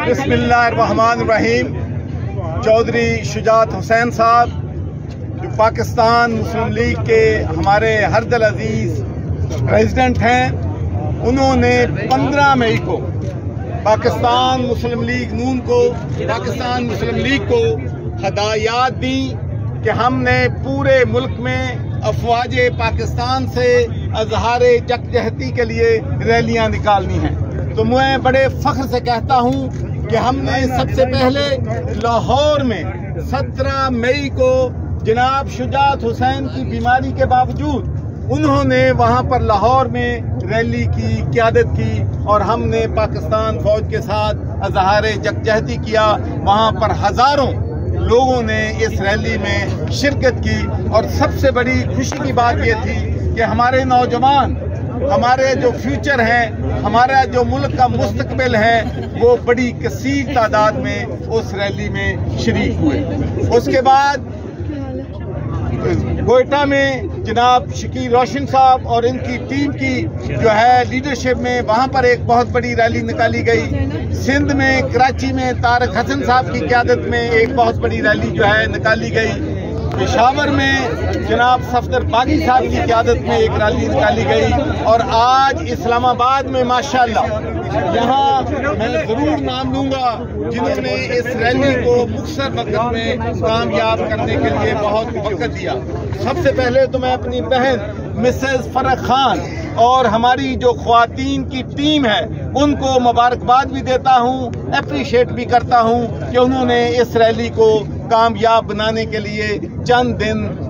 बिस्मिल्लाहिर्रहमानिर्रहीम। चौधरी शुजात हुसैन साहब जो पाकिस्तान मुस्लिम लीग के हमारे हरदल अजीज प्रेसिडेंट हैं, उन्होंने 15 मई को पाकिस्तान मुस्लिम लीग नून को, पाकिस्तान मुस्लिम लीग को हदायत दी कि हमने पूरे मुल्क में अफवाज पाकिस्तान से अजहार यकजहती के लिए रैलियां निकालनी हैं। तो मैं बड़े फख्र से कहता हूं कि हमने सबसे पहले लाहौर में 17 मई को जनाब शुजात हुसैन की बीमारी के बावजूद उन्होंने वहां पर लाहौर में रैली की क़यादत की और हमने पाकिस्तान फौज के साथ अजहार यकजहती किया। वहां पर हजारों लोगों ने इस रैली में शिरकत की और सबसे बड़ी खुशी की बात ये थी कि हमारे नौजवान, हमारे जो फ्यूचर हैं, हमारा जो मुल्क का मुस्तकबिल है, वो बड़ी कसीर तादाद में उस रैली में शरीक हुए। उसके बाद कोयटा में जनाब शकील रोशन साहब और इनकी टीम की जो है लीडरशिप में वहां पर एक बहुत बड़ी रैली निकाली गई। सिंध में कराची में तारक हसन साहब की क़यादत में एक बहुत बड़ी रैली जो है निकाली गई। पेशावर में जनाब सफदर बागी साहब की क़यादत में एक रैली निकाली गई और आज इस्लामाबाद में माशाल्लाह, यहाँ मैं जरूर नाम लूंगा जिन्होंने इस रैली को मुख्तर वक्त में कामयाब करने के लिए बहुत वक्त दिया। सबसे पहले तो मैं अपनी बहन मिसेस फरक खान और हमारी जो ख्वातीन की टीम है उनको मुबारकबाद भी देता हूँ, अप्रिशिएट भी करता हूँ कि उन्होंने इस रैली को कामयाब बनाने के लिए चंद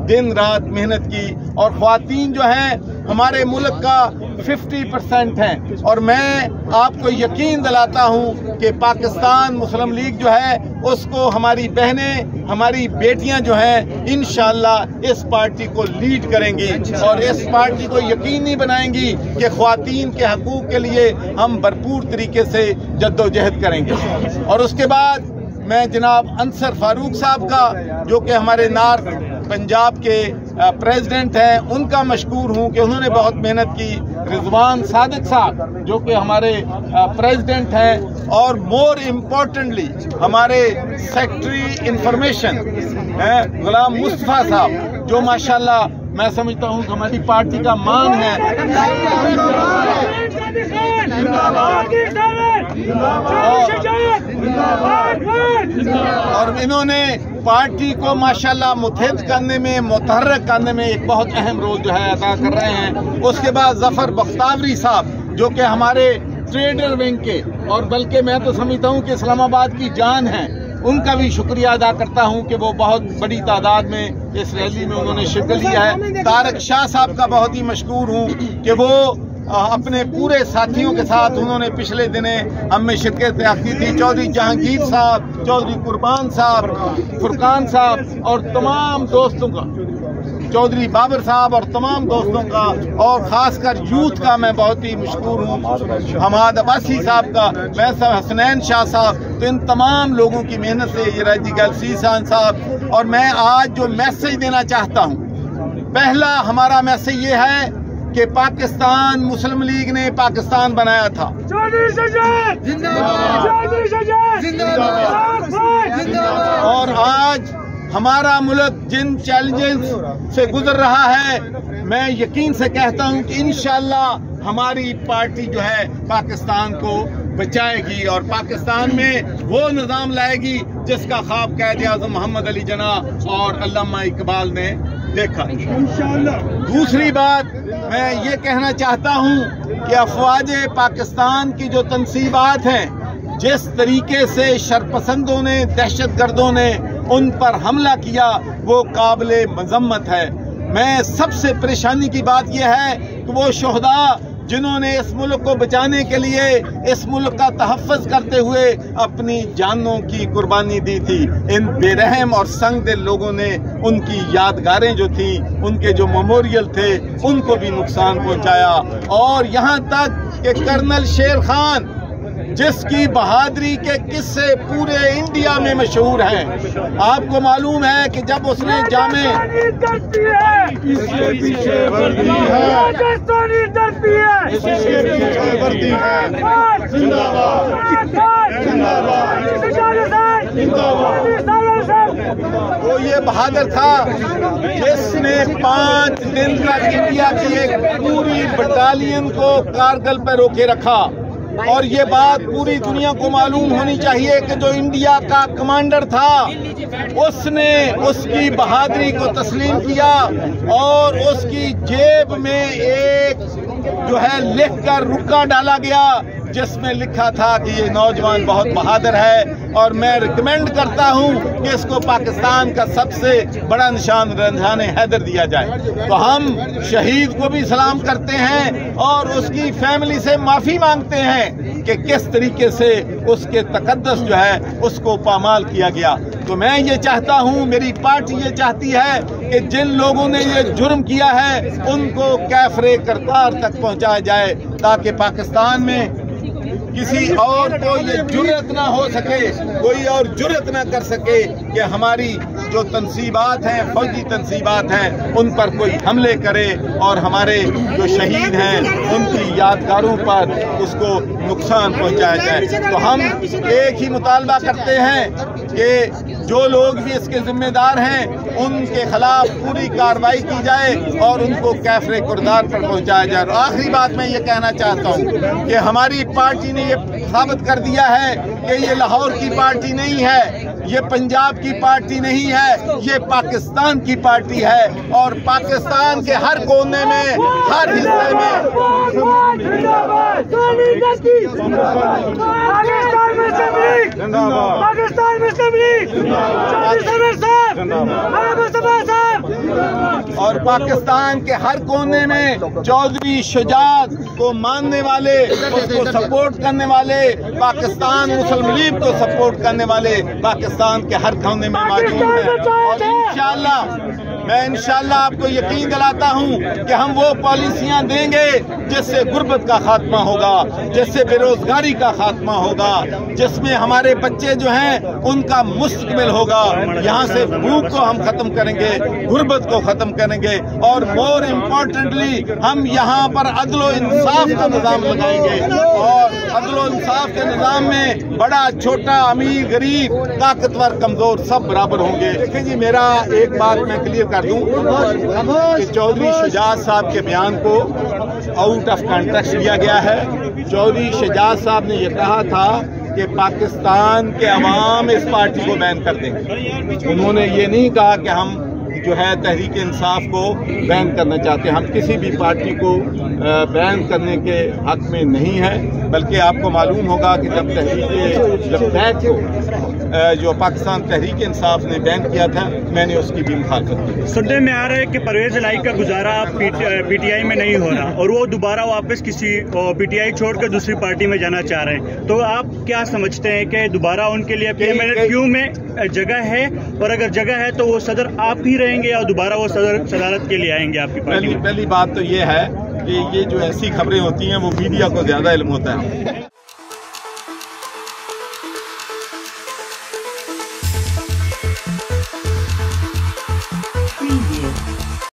दिन रात मेहनत की। और ख्वातीन जो हैं हमारे मुल्क का 50% हैं और मैं आपको यकीन दिलाता हूं कि पाकिस्तान मुस्लिम लीग जो है उसको हमारी बहनें, हमारी बेटियां जो हैं इंशाअल्लाह इस पार्टी को लीड करेंगी और इस पार्टी को यकीनी बनाएंगी कि ख्वातीन के हकूक़ के लिए हम भरपूर तरीके से जद्दोजहद करेंगे। और उसके बाद मैं जनाब अंसर फारूक साहब का, जो कि हमारे नॉर्थ पंजाब के प्रेसिडेंट हैं, उनका मशकूर हूं कि उन्होंने बहुत मेहनत की। रिजवान सादिक साहब जो कि हमारे प्रेसिडेंट हैं और मोर इम्पोर्टेंटली हमारे सेक्रेटरी इंफॉर्मेशन हैं गुलाम मुस्तफा साहब, जो माशाल्लाह मैं समझता हूं कि हमारी पार्टी का मान है। और इन्होंने पार्टी को माशाल्लाह मुत्तहिद करने में, मुतहर्रिक करने में एक बहुत अहम रोल जो है अदा कर रहे हैं। उसके बाद जफर बख्तावरी साहब जो कि हमारे ट्रेडर विंग के, और बल्कि मैं तो समझता हूं कि इस्लामाबाद की जान है, उनका भी शुक्रिया अदा करता हूं कि वो बहुत बड़ी तादाद में इस रैली में उन्होंने शिरकत लिया है। तारक शाह साहब का बहुत ही मशकूर हूं कि वो अपने पूरे साथियों के साथ उन्होंने पिछले दिने हम में शिरकत की थी। चौधरी जहांगीर साहब, चौधरी कुर्बान साहब, फुरकान साहब और तमाम दोस्तों का, चौधरी बाबर साहब और तमाम दोस्तों का, और खासकर यूथ का मैं बहुत ही मशकूर हूँ, हमाद अब्बासी साहब का, वैसा हसनैन शाह साहब। तो इन तमाम लोगों की मेहनत से ये राजी गलसी साहब। और मैं आज जो मैसेज देना चाहता हूँ, पहला हमारा मैसेज ये है कि पाकिस्तान मुस्लिम लीग ने पाकिस्तान बनाया था। और आज हमारा मुल्क जिन चैलेंजेस से गुजर रहा है, मैं यकीन से कहता हूं कि इंशाअल्लाह हमारी पार्टी जो है पाकिस्तान को बचाएगी और पाकिस्तान में वो निज़ाम लाएगी जिसका ख्वाब कायद-ए-आज़म मोहम्मद अली जिन्ना और अल्लामा इकबाल ने देखा। दूसरी बात मैं ये कहना चाहता हूं कि अफवाज पाकिस्तान की जो तनसीबात हैं, जिस तरीके से शरपसंदों ने, दहशतगर्दों ने उन पर हमला किया, वो काबिले मजम्मत है। मैं सबसे परेशानी की बात यह है कि वो शोहदा जिन्होंने इस मुल्क को बचाने के लिए, इस मुल्क का तहफ़्फ़ुज़ करते हुए अपनी जानों की कुर्बानी दी थी, इन बेरहम और संगदिल लोगों ने उनकी यादगारें जो थी, उनके जो मेमोरियल थे, उनको भी नुकसान पहुंचाया। और यहाँ तक कि कर्नल शेर खान, जिसकी बहादुरी के किस्से पूरे इंडिया में मशहूर हैं, आपको मालूम है कि जब उसने जामे जिंदाबाद। یہ بہادر تھا جس نے 5 دن تک انڈیا کی ایک پوری بٹالین کو کارگل پہ روکے رکھا، اور یہ بات پوری دنیا کو معلوم ہونی چاہیے کہ جو انڈیا کا کمانڈر تھا اس نے اس کی بہادری کو تسلیم کیا، اور اس کی جیب میں ایک جو ہے لکھ کر رکا ڈالا گیا جس میں لکھا تھا کہ یہ نوجوان بہت بہادر ہے، اور میں ریکمینڈ کرتا ہوں کہ اس کو پاکستان کا سب سے بڑا نشان رنجھان حیدر دیا جائے۔ تو ہم شہید کو بھی سلام کرتے ہیں اور اس کی فیملی سے معافی مانگتے ہیں کہ کس طریقے سے اس کے تقدس جو ہے اس کو پامال کیا گیا۔ تو میں یہ چاہتا ہوں، میری پارٹی یہ چاہتی ہے کہ جن لوگوں نے یہ جرم کیا ہے ان کو کیفر کرتار تک پہنچایا جائے، تاکہ پاکستان میں کسی اور کو یہ جرأت نہ ہو سکے، کوئی اور جرأت نہ کر سکے کہ ہماری جو تنصیبات ہیں، فوجی تنصیبات ہیں، ان پر کوئی حملے کرے اور ہمارے جو شہید ہیں ان کی یادگاروں پر اس کو نقصان پہنچایا جائے۔ تو ہم ایک ہی مطالبہ کرتے ہیں کہ جو لوگ بھی اس کے ذمہ دار ہیں ان کے خلاف پوری کارروائی کی جائے اور ان کو کیفر کردار پر پہنچایا جائے۔ اور آخری بات میں یہ کہنا چاہتا ہوں کہ ہماری پارٹی نے یہ ثابت کر دیا ہے کہ یہ لاہور کی پارٹی نہیں ہے، یہ پنجاب کی پارٹی نہیں ہے، یہ پاکستان کی پارٹی ہے، اور پاکستان کے ہر کونے میں، ہر حصے میں اور پاکستان کے ہر کونے میں چودھری شجاعت کو ماننے والے، اس کو سپورٹ کرنے والے، پاکستان مسلم لیگ کو سپورٹ کرنے والے پاکستان کے ہر کونے میں موجود ہیں۔ اور میں انشاءاللہ آپ کو یقین دلاتا ہوں کہ ہم وہ پالیسیاں دیں گے جس سے غربت کا خاتمہ ہوگا، جس سے بے روزگاری کا خاتمہ ہوگا، جس میں ہمارے بچے جو ہیں ان کا مستقبل ہوگا۔ یہاں سے بھوک کو ہم ختم کریں گے، غربت کو ختم کریں گے، اور مور امپورٹنٹلی ہم یہاں پر عدل و انصاف کا نظام لگائیں گے، اور عدل و انصاف کے نظام میں بڑا چھوٹا، امیر غریب، طاقتور کمزور سب برابر ہوں گے۔ دیکھیں جی، میرا ایک بات میں کلیئر کر دوں کہ چودھری شجاعت صاحب کے بیان کو آؤٹ آف کانٹیکسٹ لیا گیا ہے۔ چودھری شجاعت صاحب نے یہ کہا تھا کہ پاکستان کے عوام اس پارٹی کو بین کر دیں گے، انہوں نے یہ نہیں کہا کہ ہم جو ہے تحریک انصاف کو بین کرنا چاہتے ہیں۔ ہم کسی بھی پارٹی کو بین کرنے کے حق میں نہیں ہے، بلکہ آپ کو معلوم ہوگا کہ جب تحریک کو جو پاکستان تحریک انصاف نے بین کیا تھا، میں نے اس کی بھی مخالفت کی۔ سننے میں آ رہا ہے کہ پرویز الہی کا گزارا پی ٹی آئی میں نہیں ہو رہا، اور وہ دوبارہ واپس کسی پی ٹی آئی چھوڑ کر دوسری پارٹی میں جانا چاہ رہے ہیں، تو آپ کیا سمجھتے ہیں کہ دوبارہ ان کے لیے کیوں میں جگہ ہے، اور اگر جگہ ہے تو وہ صدر آپ ہی رہیں گے یا دوبارہ وہ صدارت کے لیے آئیں گے آپ کی پارٹی میں؟ پہلی بات تو یہ ہے کہ یہ جو ایسی خبریں ہوتی ہیں وہ میڈیا کو زیادہ علم ہوتا ہے۔